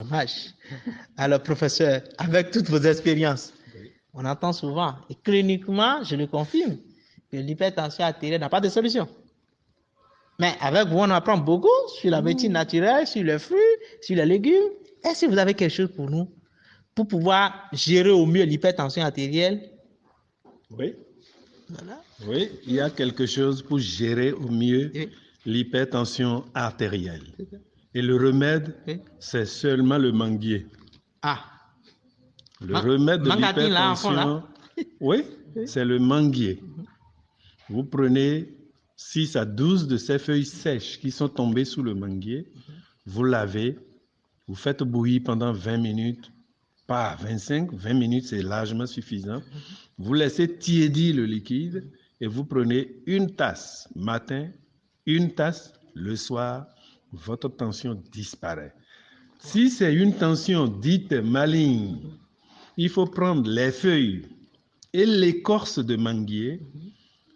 Dommage. Alors, professeur, avec toutes vos expériences, Oui. on entend souvent, et cliniquement, je le confirme, que l'hypertension artérielle n'a pas de solution. Mais avec vous, on apprend beaucoup sur la médecine naturelle, sur les fruits, sur les légumes. Est-ce que vous avez quelque chose pour nous, pour pouvoir gérer au mieux l'hypertension artérielle? Oui. Voilà. Oui, il y a quelque chose pour gérer au mieux Oui. l'hypertension artérielle. Et le remède, Oui. c'est seulement le manguier. Ah, Le remède de mangatine là, en fond l'hypertension, là. oui, c'est le manguier. Vous prenez 6 à 12 de ces feuilles sèches qui sont tombées sous le manguier, vous lavez, vous faites bouillir pendant 20 minutes, pas 25, 20 minutes c'est largement suffisant. Vous laissez tiédir le liquide et vous prenez une tasse matin, une tasse le soir, votre tension disparaît. Si c'est une tension dite maligne, il faut prendre les feuilles et l'écorce de manguier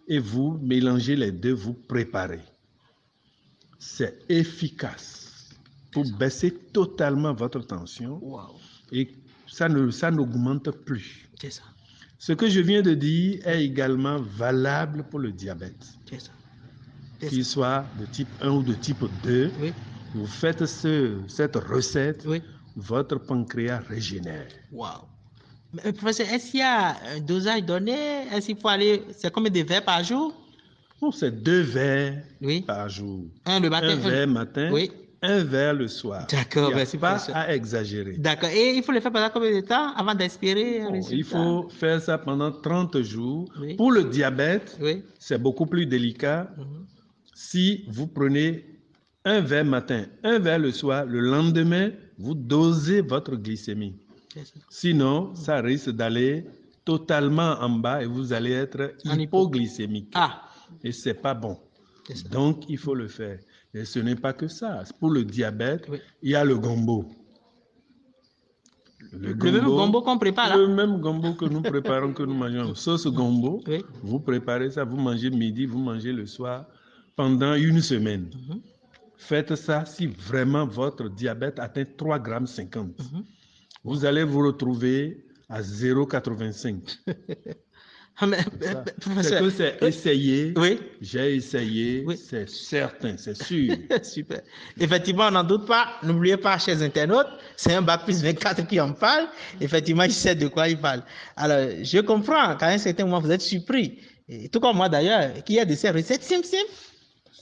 et vous mélangez les deux, vous préparez. C'est efficace pour baisser totalement votre tension Wow. et ça n'augmente plus. C'est ça. Ce que je viens de dire est également valable pour le diabète. C'est ça. Qu'il soit de type 1 ou de type 2, Oui. vous faites cette recette, Oui. votre pancréas régénère. Wow. Mais, professeur, est-ce qu'il y a un dosage donné? Est-ce qu'il faut aller, c'est combien de verres par jour? Bon, c'est 2 verres Oui. par jour. Un le matin. Un verre matin, Oui. un verre le soir. D'accord, Il n'y a merci, pas professeur. à exagérer. D'accord. Et il faut le faire pendant combien de temps avant d'espérer un Bon, résultat? il faut faire ça pendant 30 jours. Oui. Pour le diabète, Oui. c'est beaucoup plus délicat. Si vous prenez un verre matin, un verre le soir, le lendemain, vous dosez votre glycémie. Sinon, ça risque d'aller totalement en bas et vous allez être hypoglycémique. Ah. Et c'est pas bon. Donc, il faut le faire. Et ce n'est pas que ça. Pour le diabète, Oui. il y a le gombo. Le même gombo qu'on prépare là? Le même gombo que nous préparons, que nous mangeons. Sauce gombo, Oui. vous préparez ça, vous mangez midi, vous mangez le soir, pendant une semaine. Faites ça si vraiment votre diabète atteint 3,50 g. Vous allez vous retrouver à 0,85. C'est que c'est essayé. Oui. J'ai essayé. Oui. C'est certain, c'est sûr. Super. Effectivement, on n'en doute pas. N'oubliez pas, chers internautes, c'est un bac plus 24 qui en parle. Effectivement, il sait de quoi il parle. Alors, je comprends qu'à un certain moment, vous êtes surpris, et tout comme moi d'ailleurs, qu'il y a de ces recettes simples.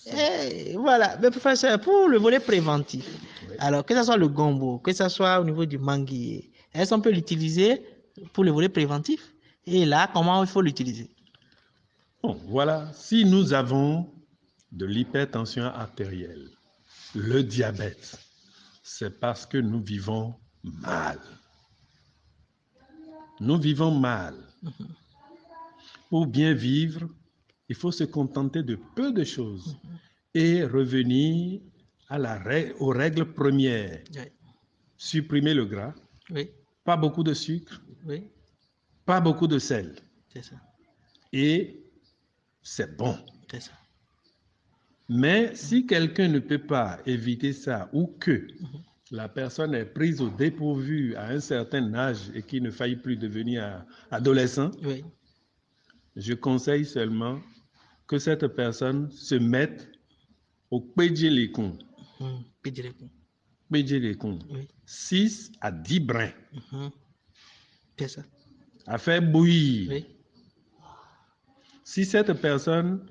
Et voilà. Mais professeur, pour le volet préventif, oui. Alors que ce soit le gombo, que ce soit au niveau du manguier, est-ce qu'on peut l'utiliser pour le volet préventif? Et là, comment il faut l'utiliser? Bon, voilà. Si nous avons de l'hypertension artérielle, le diabète, c'est parce que nous vivons mal. Nous vivons mal. Pour bien vivre, il faut se contenter de peu de choses et revenir aux règles premières. Oui. Supprimer le gras, oui. Pas beaucoup de sucre, oui. Pas beaucoup de sel. C'est ça. Et c'est bon. C'est ça. Mais si quelqu'un ne peut pas éviter ça ou que la personne est prise au dépourvu à un certain âge et qu'il ne faille plus devenir adolescent, oui. Je conseille seulement que cette personne se mette au pédjelécon. Pédjelécon. Oui. 6 à 10 brins. C'est ça. À faire bouillir. Oui. Si cette personne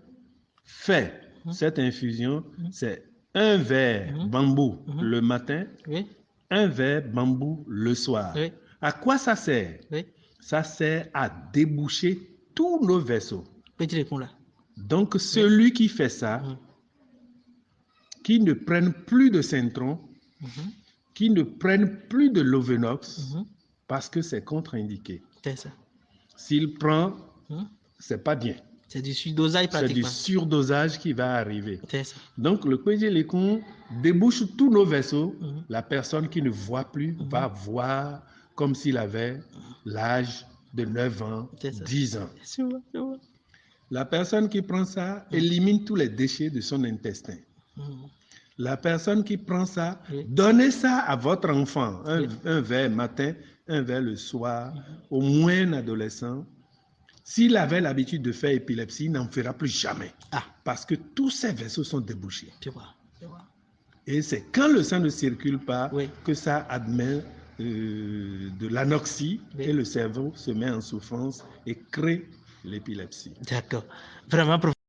fait cette infusion, c'est un verre bambou le matin, oui. Un verre bambou le soir. Oui. À quoi ça sert? Oui. Ça sert à déboucher tous nos vaisseaux. Donc, celui qui fait ça, qui ne prenne plus de Centron, qui ne prenne plus de Lovenox, parce que c'est contre-indiqué. C'est ça. S'il prend, c'est pas bien. C'est du surdosage pratiquement. C'est du surdosage qui va arriver. C'est ça. Donc, le pédjelécon débouche tous nos vaisseaux. La personne qui ne voit plus va voir comme s'il avait l'âge de 9 ans, 10 ans. C'est vrai. La personne qui prend ça élimine tous les déchets de son intestin. La personne qui prend ça, Oui. donnez ça à votre enfant, un verre matin, un verre le soir, au moins un adolescent. S'il avait l'habitude de faire épilepsie, il n'en fera plus jamais. Ah. Parce que tous ces vaisseaux sont débouchés. Je vois, je vois. Et c'est quand le sang ne circule pas Oui. que ça admet de l'anoxie Oui. et le cerveau se met en souffrance et crée l'épilepsie. D'accord. Vraiment,